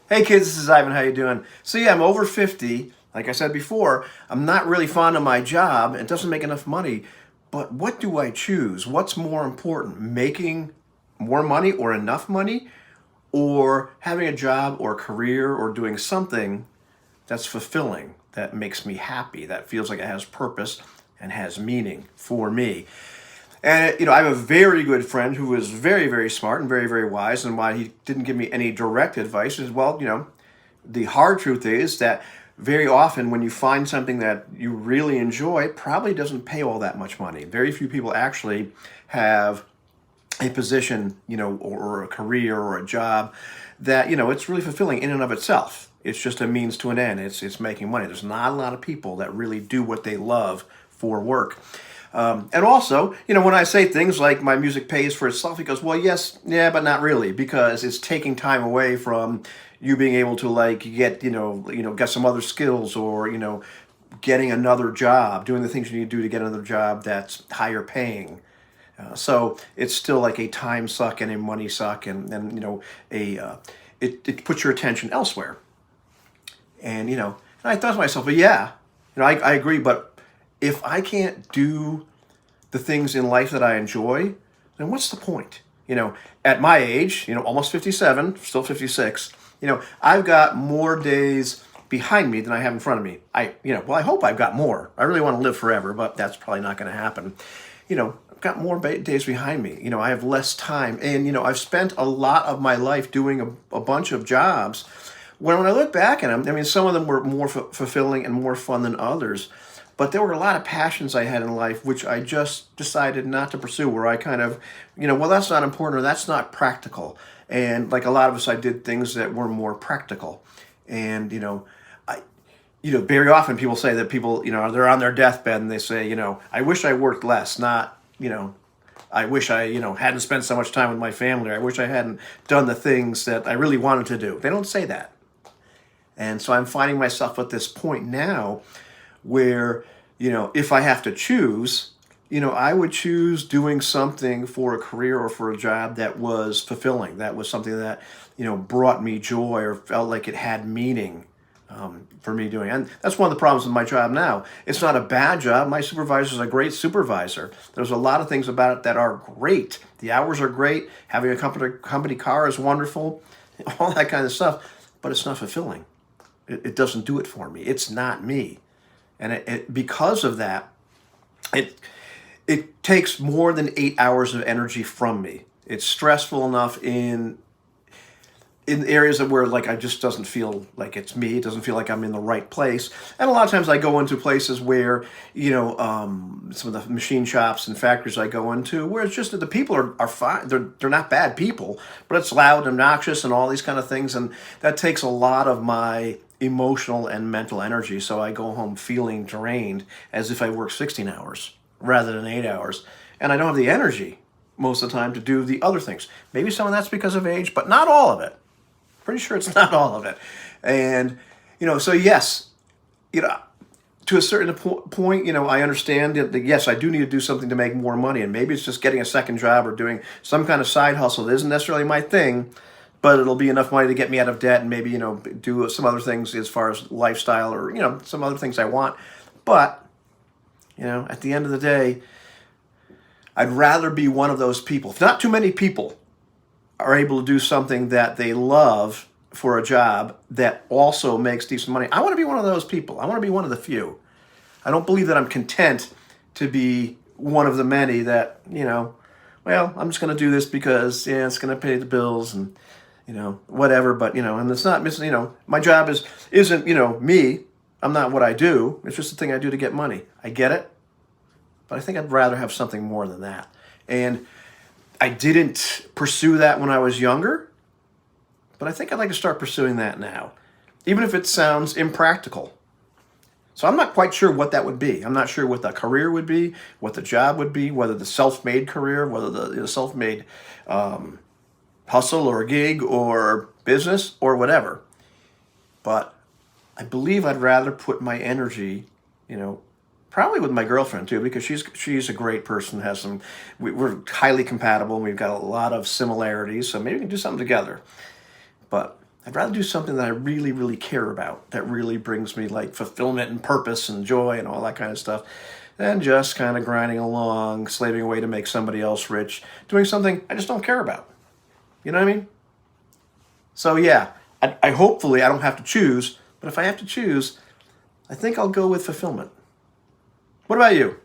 Hey kids, this is Ivan. How you doing? So yeah, I'm over 50. Like I said before, I'm not really fond of my job. It doesn't make enough money. But what do I choose? What's more important? Making more money or enough money? Or having a job or career or doing something that's fulfilling, that makes me happy, that feels like it has purpose and has meaning for me. And I have a very good friend who is very, very smart and very, very wise. And why he didn't give me any direct advice is, well, the hard truth is that very often when you find something that you really enjoy, it probably doesn't pay all that much money. Very few people actually have a position, or a career or a job that, it's really fulfilling in and of itself. It's just a means to an end. It's making money. There's not a lot of people that really do what they love for work. And also, when I say things like my music pays for itself, he goes, well, yes, yeah, but not really, because it's taking time away from you being able to get, get some other skills or, getting another job, doing the things you need to do to get another job that's higher paying. So it's still like a time suck and a money suck, and it puts your attention elsewhere. And I thought to myself, but yeah, I agree, but if I can't do the things in life that I enjoy, then what's the point? At my age, almost 57, still 56, I've got more days behind me than I have in front of me. I hope I've got more. I really want to live forever, but that's probably not going to happen. I've got more days behind me. I have less time. And, I've spent a lot of my life doing a bunch of jobs. When I look back at them, some of them were more fulfilling and more fun than others. But there were a lot of passions I had in life which I just decided not to pursue, where I kind of, well, that's not important or that's not practical. And like a lot of us, I did things that were more practical. And, very often people say that people, they're on their deathbed and they say, I wish I worked less, not, I wish I, hadn't spent so much time with my family. Or I wish I hadn't done the things that I really wanted to do. They don't say that. And so I'm finding myself at this point now where, if I have to choose, I would choose doing something for a career or for a job that was fulfilling, that was something that, brought me joy or felt like it had meaning for me doing. And that's one of the problems with my job now. It's not a bad job. My supervisor is a great supervisor. There's a lot of things about it that are great. The hours are great. Having a company car is wonderful, all that kind of stuff, but it's not fulfilling. It doesn't do it for me. It's not me. And because of that, it takes more than 8 hours of energy from me. It's stressful enough in areas where I just doesn't feel like it's me. It doesn't feel like I'm in the right place. And a lot of times I go into places where, some of the machine shops and factories I go into, where it's just that the people are fine. They're not bad people, but it's loud, obnoxious, and all these kind of things. And that takes a lot of my emotional and mental energy. So I go home feeling drained, as if I work 16 hours rather than 8 hours. And I don't have the energy most of the time to do the other things. Maybe some of that's because of age, but not all of it. Pretty sure it's not all of it. And, so yes, to a certain point, I understand that, yes, I do need to do something to make more money. And maybe it's just getting a second job or doing some kind of side hustle that isn't necessarily my thing, but it'll be enough money to get me out of debt and maybe, do some other things as far as lifestyle or, some other things I want. But, at the end of the day, I'd rather be one of those people. If not too many people are able to do something that they love for a job that also makes decent money, I want to be one of those people. I want to be one of the few. I don't believe that I'm content to be one of the many that, well, I'm just going to do this because, yeah, it's going to pay the bills and, whatever. But, and it's not, my job isn't, me. I'm not what I do. It's just the thing I do to get money. I get it. But I think I'd rather have something more than that. And I didn't pursue that when I was younger, but I think I'd like to start pursuing that now, even if it sounds impractical. So I'm not quite sure what that would be. I'm not sure what the career would be, what the job would be, whether the self-made career, whether the self-made hustle or gig or business or whatever. But I believe I'd rather put my energy, probably with my girlfriend too, because she's a great person. We're highly compatible. And we've got a lot of similarities, so maybe we can do something together. But I'd rather do something that I really, really care about, that really brings me like fulfillment and purpose and joy and all that kind of stuff, than just kind of grinding along, slaving away to make somebody else rich, doing something I just don't care about. You know what I mean? So yeah, I hopefully I don't have to choose, but if I have to choose, I think I'll go with fulfillment. What about you?